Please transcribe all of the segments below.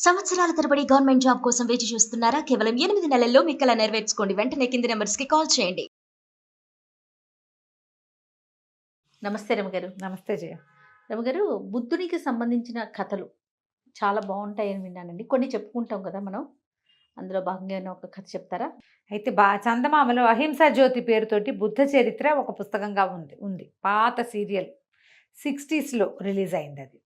సంవత్సరాల తరబడి government job కోసం వేచి చూస్తున్నారా? కేవలం 8 నెలల్లో మీ కల నెరవేర్చుకోండి. వెంటనే కింది నంబర్స్‌కి కాల్ చేయండి. నమస్తే రమగారు. నమస్తే జయ. రమగారు, బుద్ధునికి సంబంధించిన కథలు చాలా బావుంటాయని విన్నానండి. కొన్ని చెప్పుకుంటాం కదా మనం. అందులో భాగంగా ఏమైనా ఒక కథ చెప్తారా? అయితే చందమామలో అహింసా జ్యోతి పేరుతోటి బుద్ధ చరిత్ర ఒక పుస్తకంగా ఉంది. పాత సీరియల్ 60స్లో రిలీజ్ అయింది అది.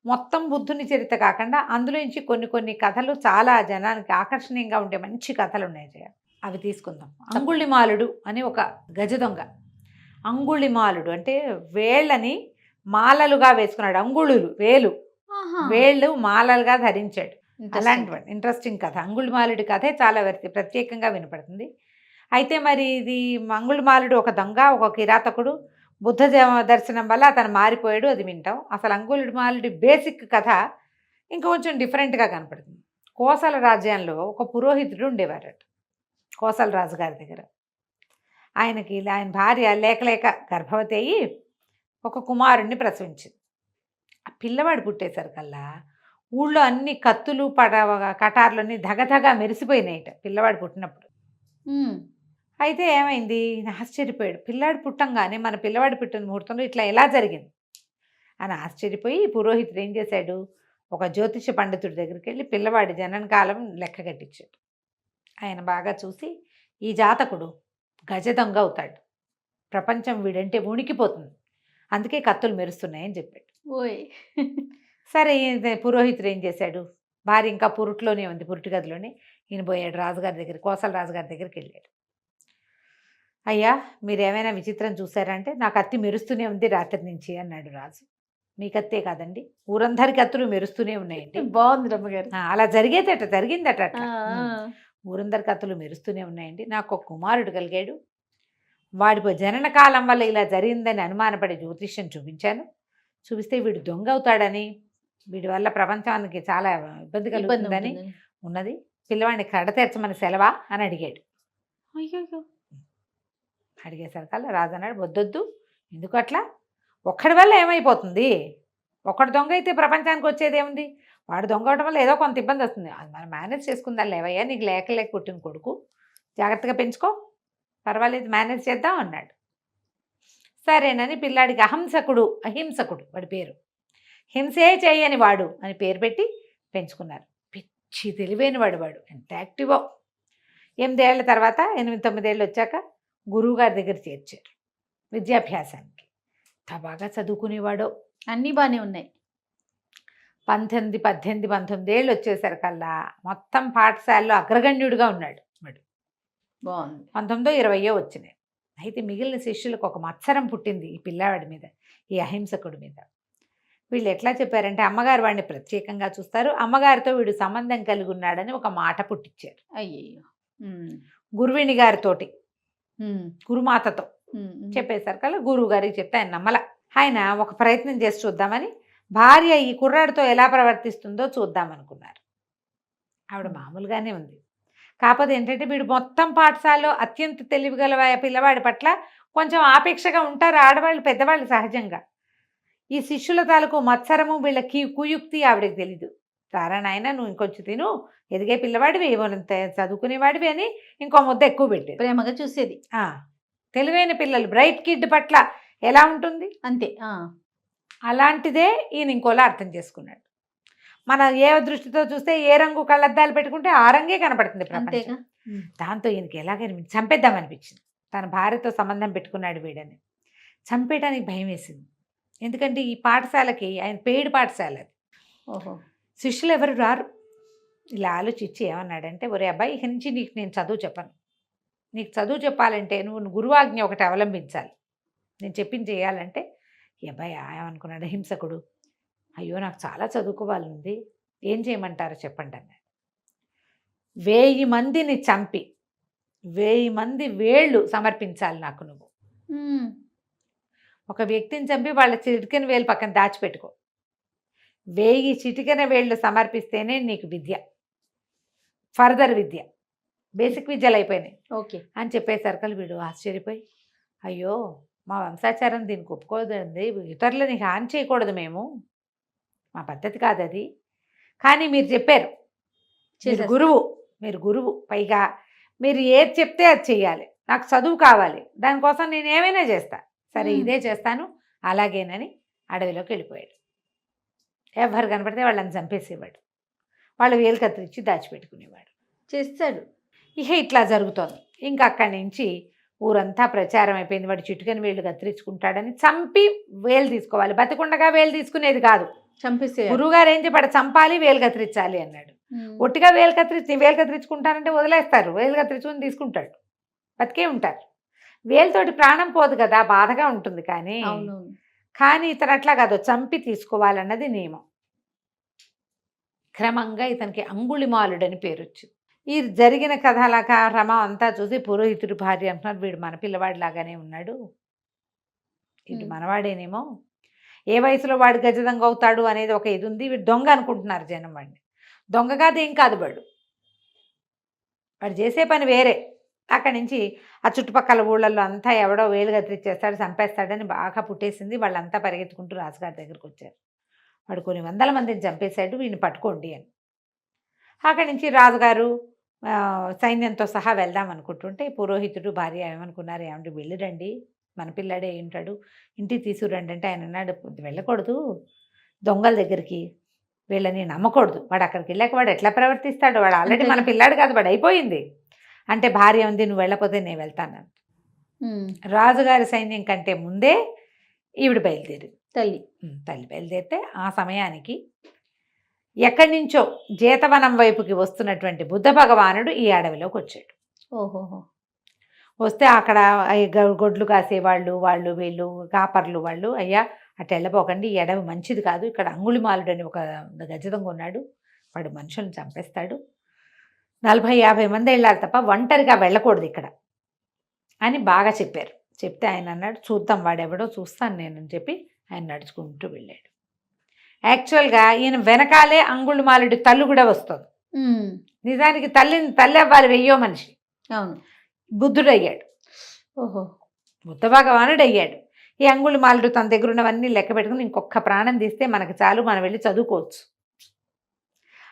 మొత్తం బుద్ధుని చరిత్ర కాకుండా అందులోంచి కొన్ని కథలు చాలా జనానికి ఆకర్షణీయంగా ఉండే మంచి కథలు ఉన్నాయి జయ. అవి తీసుకుందాం. అంగుళిమాలుడు అని ఒక గజ దొంగ. అంగుళిమాలుడు అంటే వేళ్ళని మాలలుగా వేసుకున్నాడు. అంగుళులు వేళ్ళు మాలలుగా ధరించాడు. అలాంటి ఇంట్రెస్టింగ్ కథ. అంగుళిమాలుడి కథే చాలా ప్రత్యేకంగా వినపడుతుంది. అయితే మరి ఇది అంగుళిమాలుడు ఒక దొంగ, ఒక కిరాతకుడు. బుద్ధ దర్శనం వల్ల అతను మారిపోయాడు, అది వింటాం. అసలు అంగుళిమాలుడి బేసిక్ కథ ఇంకొంచెం డిఫరెంట్గా కనపడుతుంది. కోసల రాజ్యంలో ఒక పురోహితుడు ఉండేవారట, కోసల రాజు గారి దగ్గర. ఆయన భార్య లేక గర్భవతి అయ్యి ఒక కుమారుణ్ణి ప్రసవించింది. ఆ పిల్లవాడు పుట్టేసరికల్లా ఊళ్ళో అన్ని కత్తులు కటార్లన్నీ ధగధగా మెరిసిపోయినాయిట పిల్లవాడు పుట్టినప్పుడు. అయితే ఏమైంది, ఆశ్చర్యపోయాడు. పిల్లాడు పుట్టంగానే మన పిల్లవాడు పుట్టిన ముహూర్తంలో ఇట్లా ఎలా జరిగింది అని ఆశ్చర్యపోయి పురోహితుడు ఏం చేశాడు, ఒక జ్యోతిష పండితుడి దగ్గరికి వెళ్ళి పిల్లవాడి జనన కాలం లెక్క కట్టించాడు. ఆయన బాగా చూసి ఈ జాతకుడు గజ దొంగ అవుతాడు, ప్రపంచం వీడంటే ఉనికిపోతుంది, అందుకే కత్తులు మెరుస్తున్నాయని చెప్పాడు. ఓయ్ సరే పురోహితుడు ఏం చేశాడు, భార్య ఇంకా పురుట్లోనే ఉంది, పురుటి గదిలోనే. ఈయన పోయాడు రాజుగారి దగ్గర, కోసల రాజుగారి దగ్గరికి వెళ్ళాడు. అయ్యా, మీరేమైనా విచిత్రం చూసారంటే, నా కత్తి మెరుస్తూనే ఉంది రాత్రి నుంచి అన్నాడు రాజు. మీ కత్తే కాదండి, ఊరందరి కత్తులు మెరుస్తూనే ఉన్నాయండి. బాగుంది రమ్మగారు. అలా జరిగిందట అట్లా. ఊరందరి కత్తులు మెరుస్తూనే ఉన్నాయండి. నాకు ఒక కుమారుడు కలిగాడు, వాడి జనన కాలం వల్ల ఇలా జరిగిందని అనుమానపడి జ్యోతిష్యం చూపిస్తే వీడు దొంగ అవుతాడని, వీడి వల్ల ప్రపంచానికి చాలా ఇబ్బంది కలుగుతుందని ఉన్నది, పిల్లవాడిని కడతీర్చమని సెలవా అని అడిగాడు. అయ్యో, అడిగేసరికల్లా రాజు అన్నాడు, వద్దొద్దు, ఎందుకు అట్లా, ఒక్కడి వల్ల ఏమైపోతుంది, ఒక్కడు దొంగ అయితే ప్రపంచానికి వచ్చేది ఏముంది, వాడు దొంగ అవడం వల్ల ఏదో కొంత ఇబ్బంది వస్తుంది, అది మనం మేనేజ్ చేసుకుందాం లేవయ్యా, నీకు లేక పుట్టిన కొడుకు, జాగ్రత్తగా పెంచుకో, పర్వాలేదు, మేనేజ్ చేద్దాం అన్నాడు. సరేనని పిల్లాడికి అహింసకుడు వాడి పేరు, హింసే చేయని వాడు అని పేరు పెట్టి పెంచుకున్నారు. పిచ్చి తెలివైన వాడు ఎంత యాక్టివో. 8 ఏళ్ల తర్వాత 8-9 ఏళ్ళు వచ్చాక గురువుగారి దగ్గర చేర్చారు విద్యాభ్యాసానికి. బాగా చదువుకునేవాడో, అన్నీ బాగానే ఉన్నాయి. 18 ఏళ్ళు వచ్చేసరికల్లా మొత్తం పాఠశాలలో అగ్రగణ్యుడిగా ఉన్నాడు వాడు. బాగుంది. 19-20 వచ్చినాయి. అయితే మిగిలిన శిష్యులకు ఒక మత్సరం పుట్టింది ఈ పిల్లవాడి మీద, ఈ అహింసకుడి మీద. వీళ్ళు ఎట్లా చెప్పారంటే, అమ్మగారు వాడిని ప్రత్యేకంగా చూస్తారు, అమ్మగారితో వీడు సంబంధం కలిగి ఉన్నాడని ఒక మాట పుట్టించారు. అయ్యో. గురువిణి గారితోటి, గురుమాతతో చెప్పేసరికల్లా గురువు గారికి చెప్తే ఆయన నమ్మల. ఆయన ఒక ప్రయత్నం చేసి చూద్దామని భార్య ఈ కుర్రాడితో ఎలా ప్రవర్తిస్తుందో చూద్దామనుకున్నారు. ఆవిడ మామూలుగానే ఉంది, కాకపోతే ఏంటంటే వీడు మొత్తం పాఠశాలలో అత్యంత తెలివిగల పిల్లవాడి పట్ల కొంచెం ఆపేక్షగా ఉంటారు ఆడవాళ్ళు, పెద్దవాళ్ళు సహజంగా. ఈ శిష్యుల తాలూకు మత్సరము, వీళ్ళ కుయుక్తి ఆవిడకి తెలీదు. సారా నాయన, నువ్వు ఇంకొంచెం తిను, ఎదిగే పిల్లవాడివి, ఏమంత చదువుకునేవాడివి అని ఇంకో ముద్ద ఎక్కువ పెట్టేది. ప్రేమగా చూసేది. తెలివైన పిల్లలు, బ్రైట్ కిడ్ పట్ల ఎలా ఉంటుంది అంతే. అలాంటిదే ఈయన ఇంకోలా అర్థం చేసుకున్నాడు. మన ఏ దృష్టితో చూస్తే ఏ రంగు కళ్ళద్దాలు పెట్టుకుంటే ఆ రంగే కనపడుతుంది ప్రపంచం. దాంతో ఈయనకి ఎలాగైనా చంపేద్దామనిపించింది. తన భార్యతో సంబంధం పెట్టుకున్నాడు వీడని. చంపేయడానికి భయం వేసింది, ఎందుకంటే ఈ పాఠశాలకి ఆయన పెయిడ్ పాఠశాల అది. ఓహో. శిష్యులు ఎవరు రారు. ఇలా ఆలోచించి ఏమన్నాడంటే, ఒరే అబ్బాయి, ఇక నుంచి నీకు నేను చదువు చెప్పను, నీకు చదువు చెప్పాలంటే నువ్వు గురువాజ్ఞ ఒకటి అవలంబించాలి, నేను చెప్పింది చేయాలంటే. ఈ అబ్బాయి ఏమనుకున్నాడు హింసకుడు, అయ్యో నాకు చాలా చదువుకోవాలని, ఏం చేయమంటారో చెప్పండి అన్నాడు. 1000 మందిని చంపి 1000 మంది వేళ్ళు సమర్పించాలి నాకు నువ్వు. ఒక వ్యక్తిని చంపి వాళ్ళ చిటికెన వేలు పక్కన దాచిపెట్టుకో, 1000 చిటికెన వేళ్ళు సమర్పిస్తేనే నీకు విద్య, ఫర్దర్ విద్య, బేసిక్ విద్యలు అయిపోయినాయి ఓకే అని చెప్పేసరికి వీడు ఆశ్చర్యపోయి, అయ్యో మా వంశాచారం దీనికి ఒప్పుకోదండి, ఇతరులని హాని చేయకూడదు, మేము మా పద్ధతి కాదు అది, కానీ మీరు చెప్పారు, మీరు చేసేస్తా. గురువు పైగా మీరు ఏది చెప్తే అది చెయ్యాలి, నాకు చదువు కావాలి, దానికోసం నేను ఏమైనా చేస్తా, సరే ఇదే చేస్తాను అలాగేనని అడవిలోకి వెళ్ళిపోయాడు. ఎవరు కనపడితే వాళ్ళని చంపేసేవాడు, వాళ్ళు వేలు కత్తిరించి దాచిపెట్టుకునేవాడు. చేస్తాడు. ఇక ఇట్లా జరుగుతోంది. ఇంకా అక్కడి నుంచి ఊరంతా ప్రచారం అయిపోయింది, వాడు చిటుకని వేళ్ళు కత్తిరించుకుంటాడని. చంపి వేలు తీసుకోవాలి, బతికుండగా వేలు తీసుకునేది కాదు. చంపేసే. గురువుగారు ఏం చెప్పాడు, చంపాలి వేలు కత్తిరించాలి అన్నాడు. ఒట్టిగా వేలు కత్తిరించుకుంటానంటే వదిలేస్తారు, వేలు కత్తిరించుకొని తీసుకుంటాడు, బతికే ఉంటారు. వేలుతోటి ప్రాణం పోదు కదా, బాధగా ఉంటుంది. కానీ ఇతను అట్లా కాదు, చంపి తీసుకోవాలన్నది నియమం. క్రమంగా ఇతనికి అంగుళిమాలుడని పేరు వచ్చింది. ఈ జరిగిన కథలకారమ అంతా చూసి పురోహితుడి భార్య అంటున్నారు, వీడు మన పిల్లవాడిలాగానే ఉన్నాడు, వీడు మనవాడేనేమో, ఏ వయసులో వాడు గజదొంగ అవుతాడు అనేది ఒక ఇది ఉంది, వీడు దొంగ అనుకుంటున్నారు జనం. వాడిని దొంగ కాదు, ఏం కాదు, వాడు చేసే పని వేరే. అక్కడి నుంచి ఆ చుట్టుపక్కల ఊళ్ళల్లో అంతా ఎవడో వేలు కత్తిరించేస్తాడు, చంపేస్తాడని బాగా పుట్టేసింది. వాళ్ళంతా పరిగెత్తుకుంటూ రాజుగారి దగ్గరికి వచ్చారు. వాడు కొన్ని వందల మందిని చంపేశాడు, వీడిని పట్టుకోండి అని. అక్కడి నుంచి రాజుగారు సైన్యంతో సహా వెళ్దాం అనుకుంటుంటే పురోహితుడు భార్య ఏమనుకున్నారు, ఏమంటే వెళ్ళిరండి, మన పిల్లాడే ఉంటాడు, ఇంటికి తీసుకురండి అంటే ఆయన అన్నాడు, వెళ్ళకూడదు దొంగల దగ్గరికి, వీళ్ళని నమ్మకూడదు, వాడు అక్కడికి వెళ్ళాక వాడు ఎట్లా ప్రవర్తిస్తాడు, వాడు ఆల్రెడీ మన పిల్లాడు కాదు, వాడు అయిపోయింది అంటే. భార్య ఉంది, నువ్వు వెళ్ళకపోతే నేను వెళ్తాను. రాజుగారి సైన్యం కంటే ముందే ఈవిడ బయలుదేరింది. తల్లి బయలుదేరితే ఆ సమయానికి ఎక్కడి నుంచో జేతవనం వైపుకి వస్తున్నటువంటి బుద్ధ భగవానుడు ఈ అడవిలోకి వచ్చాడు. వస్తే అక్కడ గొడ్లు కాసేవాళ్ళు, వాళ్ళు వీళ్ళు కాపర్లు వాళ్ళు, అయ్యా అటు వెళ్ళపోకండి, ఈ అడవి మంచిది కాదు, ఇక్కడ అంగుళిమాలుడు అని ఒక గజదొంగ ఉన్నాడు, వాడు మనుషులను చంపేస్తాడు, 40-50 మంది వెళ్ళాలి తప్ప ఒంటరిగా వెళ్ళకూడదు ఇక్కడ అని బాగా చెప్పారు. చెప్తే ఆయన అన్నాడు, చూద్దాం వాడెవడో చూస్తాను నేను అని చెప్పి ఆయన నడుచుకుంటూ వెళ్ళాడు. యాక్చువల్గా ఈయన వెనకాలే అంగుళిమాలుడి తల్లి కూడా వస్తుంది. నిజానికి తల్లి అవ్వాలి, వెయ్యో మనిషి. అవును, బుద్ధుడు అయ్యాడు, బుద్ధ భగవానుడు అయ్యాడు. ఈ అంగుళిమాలుడు తన దగ్గర ఉన్నవన్నీ లెక్క పెట్టుకుని, ఇంకొక ప్రాణం తీస్తే మనకు చాలు, మనం వెళ్ళి చదువుకోవచ్చు.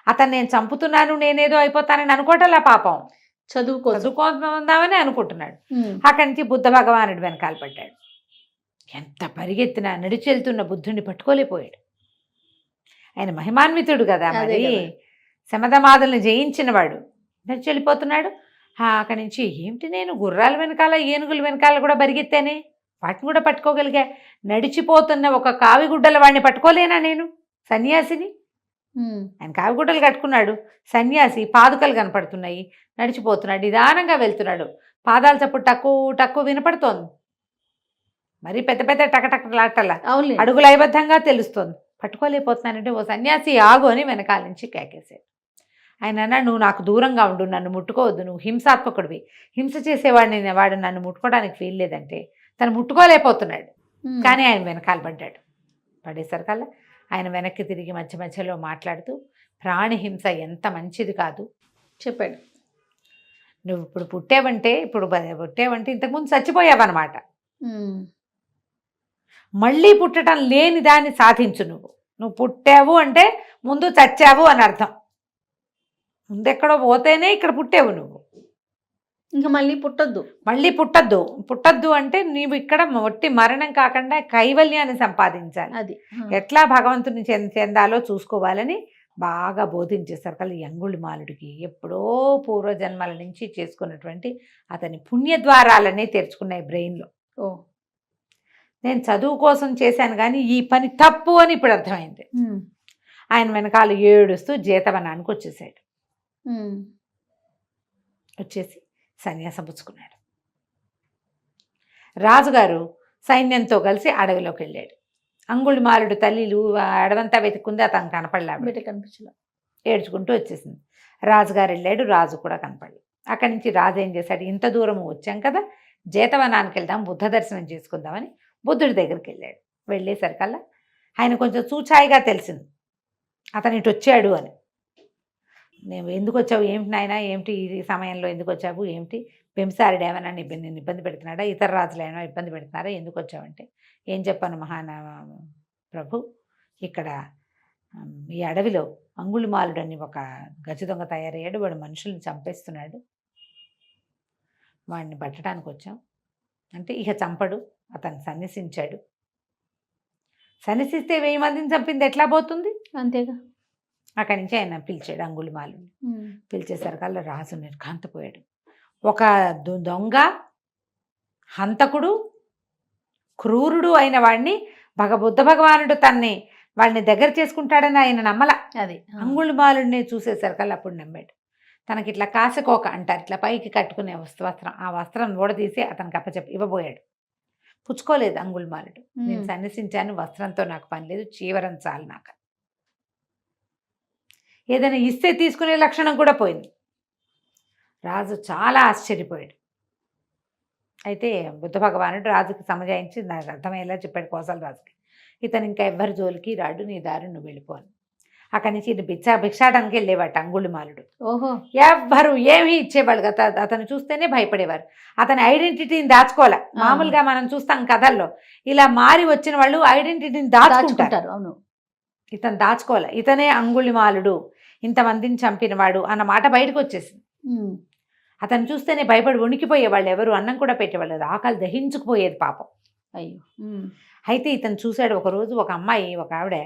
అతను నేను చంపుతున్నాను, నేనేదో అయిపోతానని అనుకోవటంలా, పాపం చదువుకుందామని అనుకుంటున్నాడు. అక్కడి నుంచి బుద్ధ భగవానుడు వెనకాల పడ్డాడు. ఎంత పరిగెత్తినా నడిచి వెళ్తున్న బుద్ధుడిని పట్టుకోలేకపోయాడు. ఆయన మహిమాన్వితుడు కదా, మరి శమధమాదుల్ని జయించినవాడు, నడిచి వెళ్ళిపోతున్నాడు. అక్కడి నుంచి ఏమిటి, నేను గుర్రాల వెనకాల ఏనుగుల వెనకాల కూడా పరిగెత్తానే, వాటిని కూడా పట్టుకోగలిగా, నడిచిపోతున్న ఒక కావిగుడ్డల వాడిని పట్టుకోలేనా నేను, సన్యాసిని. ఆయన కావిగుడ్డలు కట్టుకున్నాడు, సన్యాసి, పాదుకలు కనపడుతున్నాయి, నడిచిపోతున్నాడు, నిదానంగా వెళ్తున్నాడు, పాదాల చప్పుడు టక్కు వినపడుతోంది, మరి పెద్ద పెద్ద టకటకలాటలా అడుగు లయబద్ధంగా తెలుస్తోంది. పట్టుకోలేకపోతున్నానంటే, ఓ సన్యాసి ఆగు అని వెనకాల నుంచి కేకేశాడు. ఆయన అన్నాడు, నువ్వు నాకు దూరంగా ఉండు, నన్ను ముట్టుకోవద్దు, నువ్వు హింసాత్మకుడివి, హింస చేసేవాడిని, వాడు నన్ను ముట్టుకోవడానికి వీల్లేదంటే తను ముట్టుకోలేకపోతున్నాడు. కానీ ఆయన వెనకాల పడ్డాడు. పడేసరికల్లా ఆయన వెనక్కి తిరిగి మధ్య మధ్యలో మాట్లాడుతూ, ప్రాణిహింస ఎంత మంచిది కాదు చెప్పాడు. నువ్వు ఇప్పుడు పుట్టావంటే ఇంతకుముందు చచ్చిపోయావన్నమాట, మళ్ళీ పుట్టడం లేని దాన్ని సాధించు. నువ్వు పుట్టావు అంటే ముందు చచ్చావు అని అర్థం. ముందెక్కడో పోతేనే ఇక్కడ పుట్టావు, నువ్వు ఇంకా మళ్ళీ పుట్టద్దు అంటే నీవు ఇక్కడ ఒట్టి మరణం కాకుండా కైవల్యాన్ని సంపాదించాలి, అది ఎట్లా భగవంతుని చెందాలో చూసుకోవాలని బాగా బోధించేస్తారు కదా ఈ అంగుళిమాలుడికి. ఎప్పుడో పూర్వజన్మల నుంచి చేసుకున్నటువంటి అతని పుణ్యద్వారాలనే తెరుచుకున్నాయి బ్రెయిన్లో. నేను చదువు కోసం చేశాను కానీ ఈ పని తప్పు అని ఇప్పుడు అర్థమైంది. ఆయన వెనకాల ఏడుస్తూ జేతవనానికి వచ్చేసాడు. వచ్చేసి సన్యాసం పుచ్చుకున్నాడు. రాజుగారు సైన్యంతో కలిసి అడవిలోకి వెళ్ళాడు. అంగుళిమాలుడు తల్లిలు అడవంతా వెతుక్కుంది, అతను కనిపించలే, ఏడ్చుకుంటూ వచ్చేసింది. రాజుగారు వెళ్ళాడు, రాజు కూడా కనపడలేదు. అక్కడి నుంచి రాజు ఏం చేశాడు, ఇంత దూరం వచ్చాం కదా, జేతవనానికి వెళ్దాం, బుద్ధ దర్శనం చేసుకుందామని బుద్ధుడి దగ్గరికి వెళ్ళాడు. వెళ్ళేసరికల్లా ఆయన కొంచెం చూచాయిగా తెలిసింది అతను ఇటు వచ్చాడు అని. నేను ఎందుకు వచ్చావు, ఏమిటి నాయన, ఏమిటి ఈ సమయంలో ఎందుకు వచ్చావు, ఏమిటి బింసారుడు ఏమైనా నేను ఇబ్బంది పెడుతున్నాడా, ఇతర రాజులు ఏమైనా ఇబ్బంది పెడుతున్నారా, ఎందుకు వచ్చావంటే, ఏం చెప్పాను ప్రభు, ఇక్కడ ఈ అడవిలో అంగుళిమాలుడు అని ఒక గజ దొంగ తయారయ్యాడు. వాడు మనుషుల్ని చంపేస్తున్నాడు. వాడిని పట్టడానికి వచ్చాం అంటే ఇక చంపడు, అతను సన్యసించాడు. సన్యసిస్తే 1000 మందిని చంపింది ఎట్లా పోతుంది? అంతేగా. అక్కడి నుంచి ఆయన పిలిచాడు అంగుళిమాలుని. పిలిచేసరికల్లా రాజు నిర్ఘాంతపోయాడు. ఒక దొంగ, హంతకుడు, క్రూరుడు అయిన వాడిని బుద్ధ భగవానుడు వాడిని దగ్గర చేసుకుంటాడని ఆయన నమ్మల. అది అంగుళిమాలుడిని చూసేసరికల్లా అప్పుడు నమ్మాడు. తనకి ఇట్లా కాసుకోక అంటారు, ఇట్లా పైకి కట్టుకునే వస్త్రం, ఆ వస్త్రం ఓడదీసి అతనికి అప్పచెప్పి ఇవ్వబోయాడు. పుచ్చుకోలేదు అంగుళిమాలుడు. నేను సన్యసించాను, వస్త్రంతో నాకు పని లేదు, చీవరం చాలు నాకు. ఏదైనా ఇస్తే తీసుకునే లక్షణం కూడా పోయింది. రాజు చాలా ఆశ్చర్యపోయాడు. అయితే బుద్ధ భగవానుడు రాజుకి సమజాయించి నాకు అర్థమయ్యేలా చెప్పాడు కోసల రాజుకి, ఇతను ఇంకా ఎవ్వరి జోలికి రాడు, నీ దారి నువ్వు వెళ్ళిపోను. అక్కడి నుంచి భిక్షాటానికి వెళ్ళేవాట అంగుళిమాలుడు. ఓహో. ఎవ్వరు ఏమీ ఇచ్చేవాళ్ళు కదా, అతను చూస్తేనే భయపడేవారు. అతని ఐడెంటిటీని దాచుకోలే. మామూలుగా మనం చూస్తాం కథల్లో, ఇలా మారి వచ్చిన వాళ్ళు ఐడెంటిటీని దాచుకుంటారు. అవును. ఇతను దాచుకోలే. ఇతనే అంగుళిమాలుడు, ఇంతమందిని చంపినవాడు అన్న మాట బయటకు వచ్చేసింది. అతను చూస్తేనే భయపడి వణికిపోయేవాళ్ళు, ఎవరు అన్నం కూడా పెట్టేవాళ్ళు, ఆకలి దహించుకుపోయేది పాపం. అయ్యో. అయితే ఇతను చూశాడు ఒకరోజు, ఒక అమ్మాయి, ఒక ఆవిడ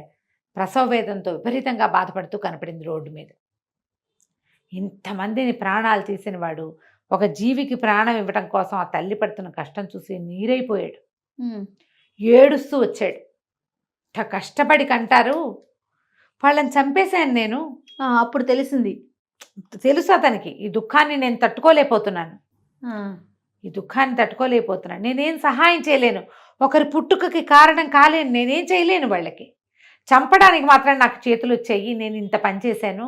ప్రసవ వేదంతో విపరీతంగా బాధపడుతూ కనపడింది రోడ్డు మీద. ఇంతమందిని ప్రాణాలు తీసిన వాడు ఒక జీవికి ప్రాణం ఇవ్వడం కోసం ఆ తల్లి పడుతున్న కష్టం చూసి నీరైపోయాడు. ఏడుస్తూ వచ్చాడు. కష్టపడి కంటారు, వాళ్ళని చంపేశాను నేను. అప్పుడు తెలిసింది, తెలుసు అతనికి, ఈ దుఃఖాన్ని నేను తట్టుకోలేకపోతున్నాను, ఈ దుఃఖాన్ని తట్టుకోలేకపోతున్నాను, నేనేం సహాయం చేయలేను, ఒకరి పుట్టుకకి కారణం కాలేను, నేనేం చేయలేను, వాళ్ళకి చంపడానికి మాత్రం నాకు చేతులు వచ్చాయి, నేను ఇంత పని చేశాను.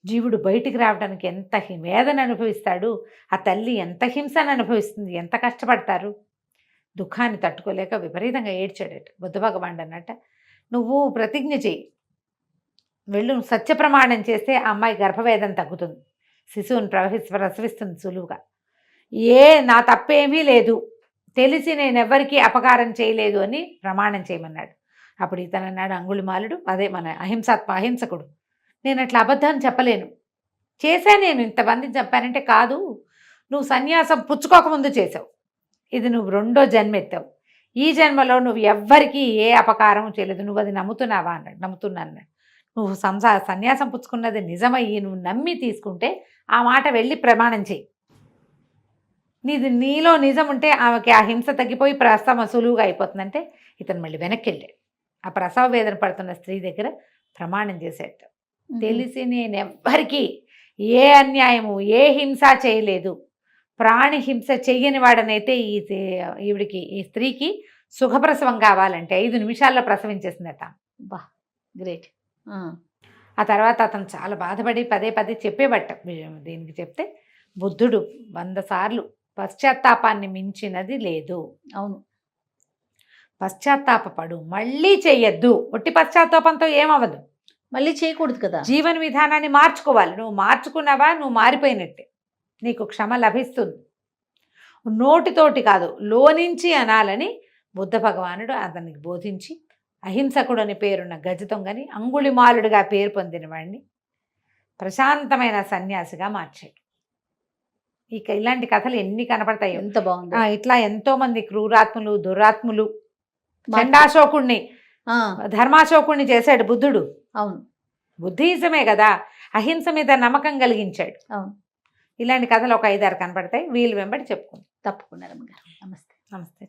జీవుడు బయటికి రావడానికి ఎంత వేదన అనుభవిస్తాడు, ఆ తల్లి ఎంత హింసను అనుభవిస్తుంది, ఎంత కష్టపడతారు. దుఃఖాన్ని తట్టుకోలేక విపరీతంగా ఏడ్చాడట. బుద్ధ భగవానుడు అన్నట్ట, నువ్వు ప్రతిజ్ఞ చెయ్యి, వెళ్ళు, సత్యప్రమాణం చేస్తే ఆ అమ్మాయి గర్భవేదన తగ్గుతుంది, శిశువుని ప్రసవిస్తుంది సులువుగా. నా తప్పేమీ లేదు, తెలిసి నేను ఎవ్వరికీ అపకారం చేయలేదు అని ప్రమాణం చేయమన్నాడు. అప్పుడు ఇతను అన్నాడు అంగుళిమాలుడు, అదే మన అహింసకుడు, నేను అట్లా అబద్ధం చెప్పలేను, చేశాను, నేను ఇంతమందిని చెప్పానంటే, కాదు, నువ్వు సన్యాసం పుచ్చుకోకముందు చేసావు, ఇది నువ్వు 2వ జన్మ ఎత్తావు, ఈ జన్మలో నువ్వు ఎవ్వరికీ ఏ అపకారం చేయలేదు, నువ్వు అది నమ్ముతున్నావా అన్నాడు. నమ్ముతున్నాను. నువ్వు సన్యాసం పుచ్చుకున్నది నిజమయ్యి నువ్వు నమ్మి తీసుకుంటే ఆ మాట వెళ్ళి ప్రమాణం చేయి, నీలో నిజం ఉంటే ఆమెకి ఆ హింస తగ్గిపోయి ప్రసవం సులువుగా అయిపోతుందంటే ఇతను మళ్ళీ వెనక్కి వెళ్ళాడు. ఆ ప్రసవ వేదన పడుతున్న స్త్రీ దగ్గర ప్రమాణం చేసేట, తెలిసి నేను ఎవ్వరికీ ఏ అన్యాయము ఏ హింస చేయలేదు, ప్రాణి హింస చెయ్యని వాడనైతే ఈవిడికి, ఈ స్త్రీకి సుఖప్రసవం కావాలంటే 5 నిమిషాల్లో ప్రసవించేసిందట. బా, గ్రేట్. ఆ తర్వాత అతను చాలా బాధపడి పదే చెప్పేబట్ట. దీనికి చెప్తే బుద్ధుడు 100 సార్లు పశ్చాత్తాపాన్ని మించినది లేదు. అవును, పశ్చాత్తాపడు, మళ్ళీ చెయ్యొద్దు. ఒట్టి పశ్చాత్తాపంతో ఏమవ్వదు, మళ్ళీ చేయకూడదు కదా. జీవన విధానాన్ని మార్చుకోవాలి. నువ్వు మార్చుకున్నావా, నువ్వు మారిపోయినట్టే, నీకు క్షమ లభిస్తుంది. నోటితోటి కాదు, లోనించి అనాలని బుద్ధ భగవానుడు అతనికి బోధించి, అహింసకుడు అని పేరున్న గజదొంగని అంగుళిమాలుడిగా పేరు పొందిన వాడిని ప్రశాంతమైన సన్యాసిగా మార్చాడు. ఇక ఇలాంటి కథలు ఎన్ని కనపడతాయి. ఎంత బాగుంది. ఇట్లా ఎంతో మంది క్రూరాత్ములు, దురాత్ములు, చండాశోకుణ్ణి, ధర్మాశోకుణ్ణి చేశాడు బుద్ధుడు. అవును, బుద్ధిజమే కదా, అహింస మీద నమ్మకం కలిగించాడు. అవును. ఇలాంటి కథలు ఒక 5-6 కనపడతాయి, వీళ్ళు వెంబడి చెప్పుకుంటాం. తప్పకుండా రమ్మగారు. నమస్తే. నమస్తే.